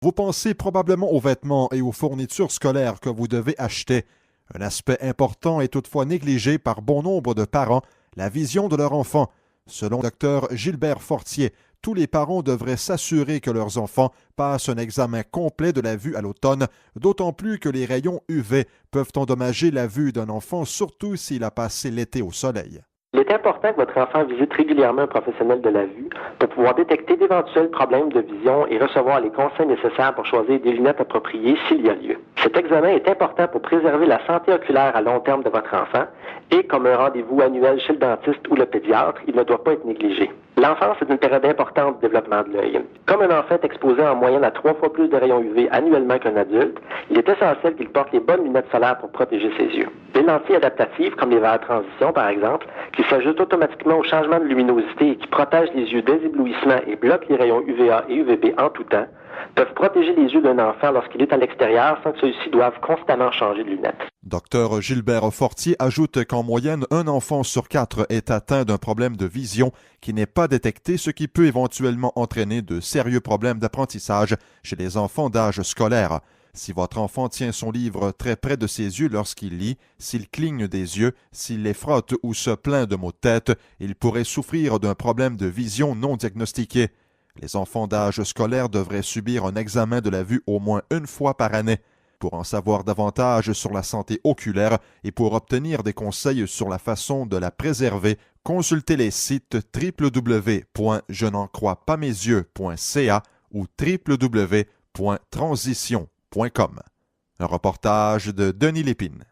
Vous pensez probablement aux vêtements et aux fournitures scolaires que vous devez acheter. Un aspect important est toutefois négligé par bon nombre de parents, la vision de leur enfant. Selon le Dr Gilbert Fortier, tous les parents devraient s'assurer que leurs enfants passent un examen complet de la vue à l'automne, d'autant plus que les rayons UV peuvent endommager la vue d'un enfant, surtout s'il a passé l'été au soleil. Il est important que votre enfant visite régulièrement un professionnel de la vue pour pouvoir détecter d'éventuels problèmes de vision et recevoir les conseils nécessaires pour choisir des lunettes appropriées s'il y a lieu. Cet examen est important pour préserver la santé oculaire à long terme de votre enfant et, comme un rendez-vous annuel chez le dentiste ou le pédiatre, il ne doit pas être négligé. L'enfance est une période importante du développement de l'œil. Comme un enfant est exposé en moyenne à 3 fois plus de rayons UV annuellement qu'un adulte, il est essentiel qu'il porte les bonnes lunettes solaires pour protéger ses yeux. Des lentilles adaptatives, comme les verres à transition par exemple, qui s'ajustent automatiquement au changement de luminosité et qui protègent les yeux des éblouissements et bloquent les rayons UVA et UVB en tout temps, peuvent protéger les yeux d'un enfant lorsqu'il est à l'extérieur sans que ceux-ci doivent constamment changer de lunettes. Dr Gilbert Fortier ajoute qu'en moyenne, un enfant sur 4 est atteint d'un problème de vision qui n'est pas détecté, ce qui peut éventuellement entraîner de sérieux problèmes d'apprentissage chez les enfants d'âge scolaire. Si votre enfant tient son livre très près de ses yeux lorsqu'il lit, s'il cligne des yeux, s'il les frotte ou se plaint de maux de tête, il pourrait souffrir d'un problème de vision non diagnostiqué. Les enfants d'âge scolaire devraient subir un examen de la vue au moins une fois par année. Pour en savoir davantage sur la santé oculaire et pour obtenir des conseils sur la façon de la préserver, consultez les sites www.jenencroispasmesyeux.ca ou www.transition.com. Un reportage de Denis Lépine.